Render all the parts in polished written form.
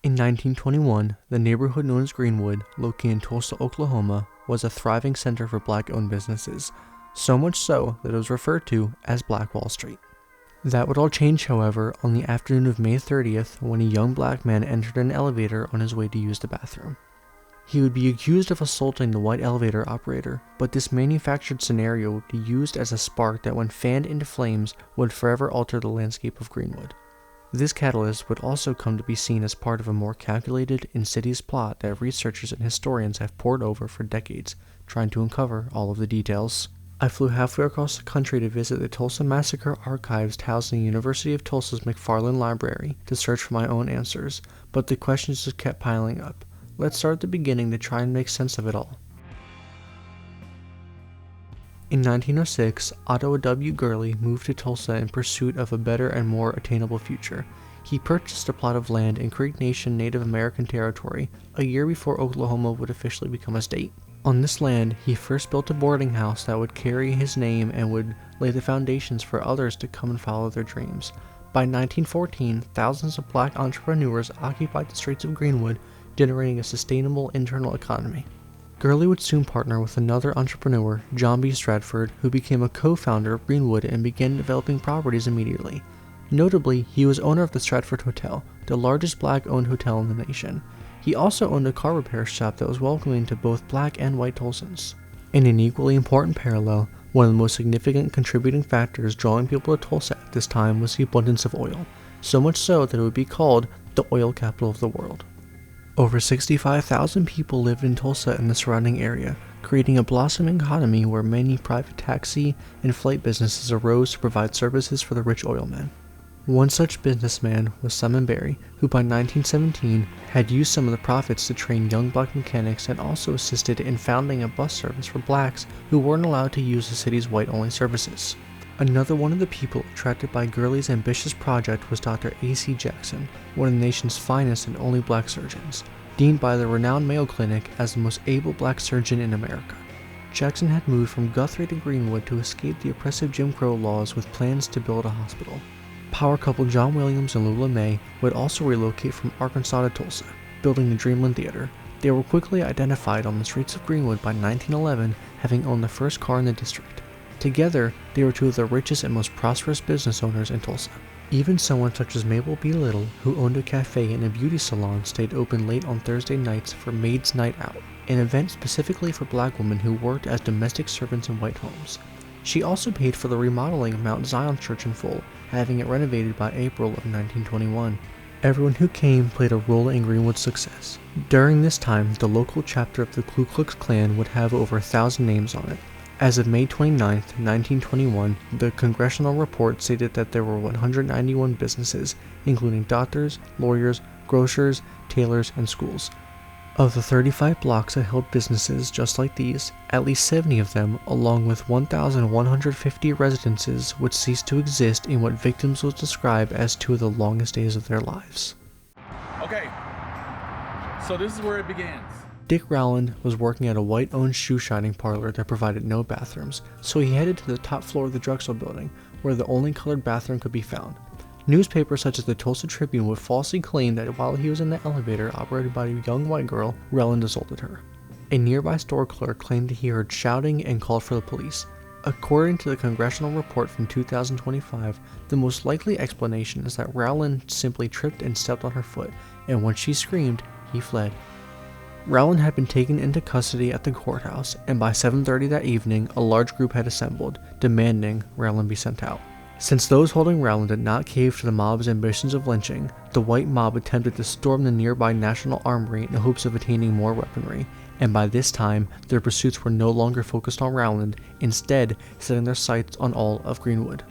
In 1921, the neighborhood known as Greenwood, located in Tulsa, Oklahoma, was a thriving center for black-owned businesses, so much so that it was referred to as Black Wall Street. That would all change, however, on the afternoon of May 30th when a young black man entered an elevator on his way to use the bathroom. He would be accused of assaulting the white elevator operator, but this manufactured scenario would be used as a spark that when fanned into flames would forever alter the landscape of Greenwood. This catalyst would also come to be seen as part of a more calculated, insidious plot that researchers and historians have pored over for decades, trying to uncover all of the details. I flew halfway across the country to visit the Tulsa Massacre archives housed in the University of Tulsa's McFarland Library to search for my own answers, but the questions just kept piling up. Let's start at the beginning to try and make sense of it all. In 1906, Otto W. Gurley moved to Tulsa in pursuit of a better and more attainable future. He purchased a plot of land in Creek Nation Native American territory a year before Oklahoma would officially become a state. On this land, he first built a boarding house that would carry his name and would lay the foundations for others to come and follow their dreams. By 1914, thousands of black entrepreneurs occupied the streets of Greenwood, generating a sustainable internal economy. Gurley would soon partner with another entrepreneur, John B. Stratford, who became a co-founder of Greenwood and began developing properties immediately. Notably, he was owner of the Stratford Hotel, the largest black-owned hotel in the nation. He also owned a car repair shop that was welcoming to both black and white Tulsans. In an equally important parallel, one of the most significant contributing factors drawing people to Tulsa at this time was the abundance of oil, so much so that it would be called the oil capital of the world. Over 65,000 people lived in Tulsa and the surrounding area, creating a blossoming economy where many private taxi and flight businesses arose to provide services for the rich oilmen. One such businessman was Simon Barry, who by 1917 had used some of the profits to train young black mechanics and also assisted in founding a bus service for blacks who weren't allowed to use the city's white-only services. Another one of the people attracted by Gurley's ambitious project was Dr. A.C. Jackson, one of the nation's finest and only black surgeons, deemed by the renowned Mayo Clinic as the most able black surgeon in America. Jackson had moved from Guthrie to Greenwood to escape the oppressive Jim Crow laws with plans to build a hospital. Power couple John Williams and Lula May would also relocate from Arkansas to Tulsa, building the Dreamland Theater. They were quickly identified on the streets of Greenwood by 1911, having owned the first car in the district. Together, they were two of the richest and most prosperous business owners in Tulsa. Even someone such as Mabel B. Little, who owned a cafe and a beauty salon, stayed open late on Thursday nights for Maid's Night Out, an event specifically for black women who worked as domestic servants in white homes. She also paid for the remodeling of Mount Zion Church in full, having it renovated by April of 1921. Everyone who came played a role in Greenwood's success. During this time, the local chapter of the Ku Klux Klan would have over 1,000 names on it. As of May 29, 1921, the congressional report stated that there were 191 businesses, including doctors, lawyers, grocers, tailors, and schools. Of the 35 blocks that held businesses just like these, at least 70 of them, along with 1,150 residences, would cease to exist in what victims would describe as two of the longest days of their lives. Okay, so this is where it begins. Dick Rowland was working at a white-owned shoe-shining parlor that provided no bathrooms, so he headed to the top floor of the drugstore building, where the only colored bathroom could be found. Newspapers such as the Tulsa Tribune would falsely claim that while he was in the elevator operated by a young white girl, Rowland assaulted her. A nearby store clerk claimed that he heard shouting and called for the police. According to the congressional report from 2025, the most likely explanation is that Rowland simply tripped and stepped on her foot, and when she screamed, he fled. Rowland had been taken into custody at the courthouse, and by 7:30 that evening, a large group had assembled, demanding Rowland be sent out. Since those holding Rowland did not cave to the mob's ambitions of lynching, the white mob attempted to storm the nearby National Armory in the hopes of attaining more weaponry, and by this time, their pursuits were no longer focused on Rowland, instead setting their sights on all of Greenwood.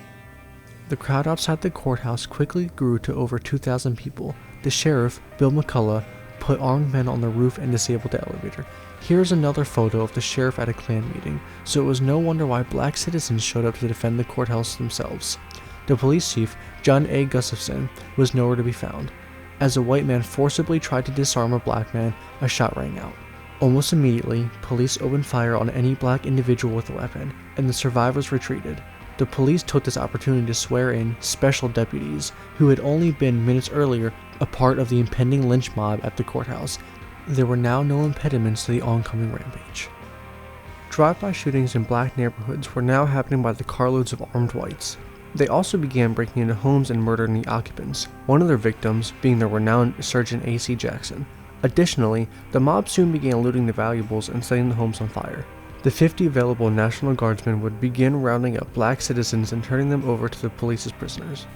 The crowd outside the courthouse quickly grew to over 2,000 people. The sheriff, Bill McCullough, put armed men on the roof and disabled the elevator. Here's another photo of the sheriff at a Klan meeting, so it was no wonder why black citizens showed up to defend the courthouse themselves. The police chief, John A. Gustafson, was nowhere to be found. As a white man forcibly tried to disarm a black man, a shot rang out. Almost immediately, police opened fire on any black individual with a weapon, and the survivors retreated. The police took this opportunity to swear in special deputies who had only been minutes earlier a part of the impending lynch mob at the courthouse. There were now no impediments to the oncoming rampage. Drive-by shootings in black neighborhoods were now happening by the carloads of armed whites. They also began breaking into homes and murdering the occupants, one of their victims being the renowned Surgeon A.C. Jackson. Additionally, the mob soon began looting the valuables and setting the homes on fire. The 50 available National Guardsmen would begin rounding up black citizens and turning them over to the police as prisoners.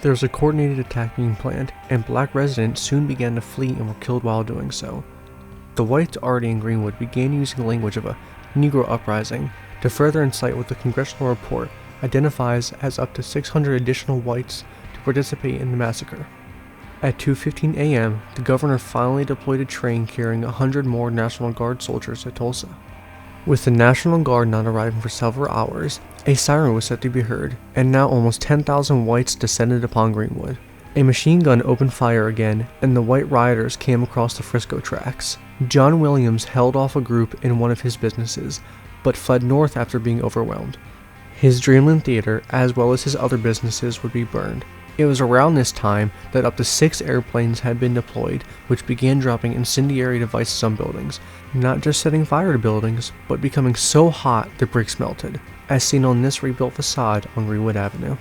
There was a coordinated attack being planned, and black residents soon began to flee and were killed while doing so. The whites already in Greenwood began using the language of a Negro uprising to further incite what the congressional report identifies as up to 600 additional whites to participate in the massacre. At 2:15 a.m., the governor finally deployed a train carrying 100 more National Guard soldiers at Tulsa. With the National Guard not arriving for several hours, a siren was set to be heard, and now almost 10,000 whites descended upon Greenwood. A machine gun opened fire again, and the white rioters came across the Frisco tracks. John Williams held off a group in one of his businesses, but fled north after being overwhelmed. His Dreamland Theater, as well as his other businesses, would be burned. It was around this time that up to 6 airplanes had been deployed, which began dropping incendiary devices on buildings, not just setting fire to buildings, but becoming so hot the bricks melted, as seen on this rebuilt facade on Greenwood Avenue.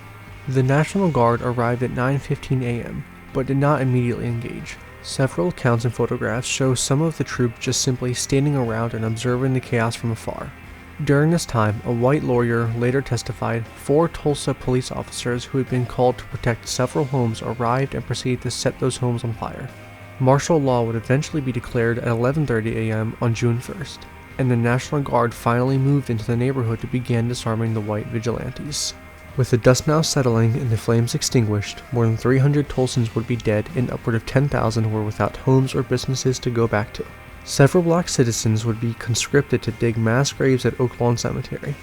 The National Guard arrived at 9:15 a.m., but did not immediately engage. Several accounts and photographs show some of the troops just simply standing around and observing the chaos from afar. During this time, a white lawyer later testified 4 Tulsa police officers who had been called to protect several homes arrived and proceeded to set those homes on fire. Martial law would eventually be declared at 11:30 a.m. on June 1st, and the National Guard finally moved into the neighborhood to begin disarming the white vigilantes. With the dust now settling and the flames extinguished, more than 300 Tulsans would be dead and upward of 10,000 were without homes or businesses to go back to. Several black citizens would be conscripted to dig mass graves at Oak Lawn Cemetery.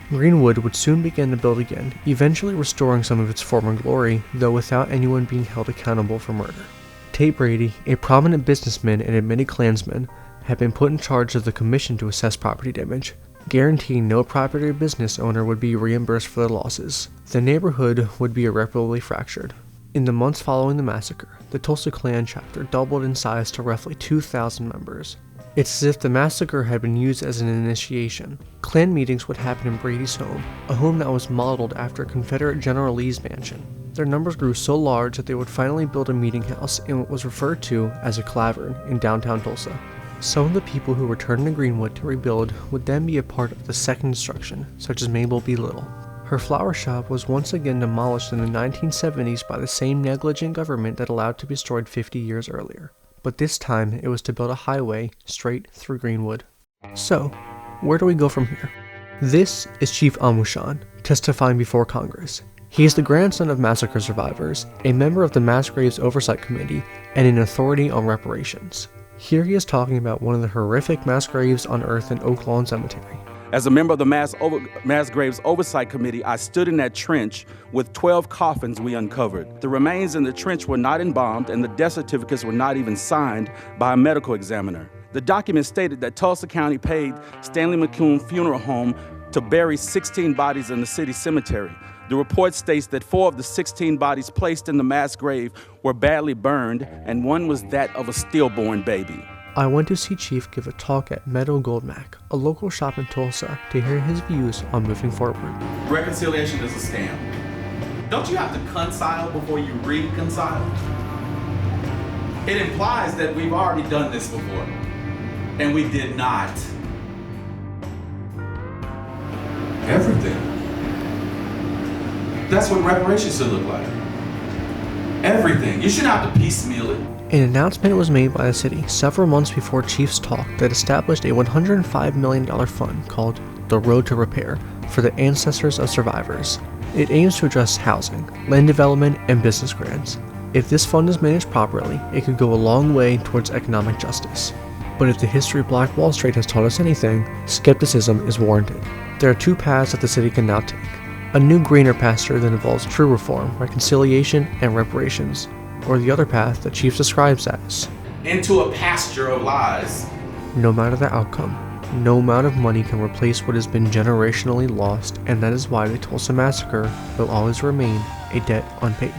Greenwood would soon begin to build again, eventually restoring some of its former glory, though without anyone being held accountable for murder. Tate Brady, a prominent businessman and admitted Klansman, had been put in charge of the commission to assess property damage, guaranteeing no property or business owner would be reimbursed for their losses. The neighborhood would be irreparably fractured. In the months following the massacre, the Tulsa Klan chapter doubled in size to roughly 2,000 members. It's as if the massacre had been used as an initiation. Klan meetings would happen in Brady's home, a home that was modeled after Confederate General Lee's mansion. Their numbers grew so large that they would finally build a meeting house in what was referred to as a cavern in downtown Tulsa. Some of the people who returned to Greenwood to rebuild would then be a part of the second destruction, such as Mabel B. Little. Her flower shop was once again demolished in the 1970s by the same negligent government that allowed it to be destroyed 50 years earlier. But this time, it was to build a highway straight through Greenwood. So, where do we go from here? This is Chief Amushan, testifying before Congress. He is the grandson of massacre survivors, a member of the Mass Graves Oversight Committee, and an authority on reparations. Here he is talking about one of the horrific mass graves unearthed in Oak Lawn Cemetery. As a member of the Mass Graves Oversight Committee, I stood in that trench with 12 coffins we uncovered. The remains in the trench were not embalmed, and the death certificates were not even signed by a medical examiner. The document stated that Tulsa County paid Stanley McCune Funeral Home to bury 16 bodies in the city cemetery. The report states that 4 of the 16 bodies placed in the mass grave were badly burned, and one was that of a stillborn baby. I went to see Chief give a talk at Meadow Goldmack, a local shop in Tulsa, to hear his views on moving forward. Reconciliation is a scam. Don't you have to reconcile before you reconcile? It implies that we've already done this before, and we did not. Everything. That's what reparations should look like. Everything. You shouldn't have to piecemeal it. An announcement was made by the city several months before Chief's talk that established a $105 million fund called the Road to Repair for the ancestors of survivors. It aims to address housing, land development, and business grants. If this fund is managed properly, it could go a long way towards economic justice. But if the history of Black Wall Street has taught us anything, skepticism is warranted. There are 2 paths that the city can now take. A new greener pasture that involves true reform, reconciliation, and reparations, or the other path that Chief describes as into a pasture of lies. No matter the outcome, No amount of money can replace what has been generationally lost, and that is why the Tulsa Massacre will always remain a debt unpaid.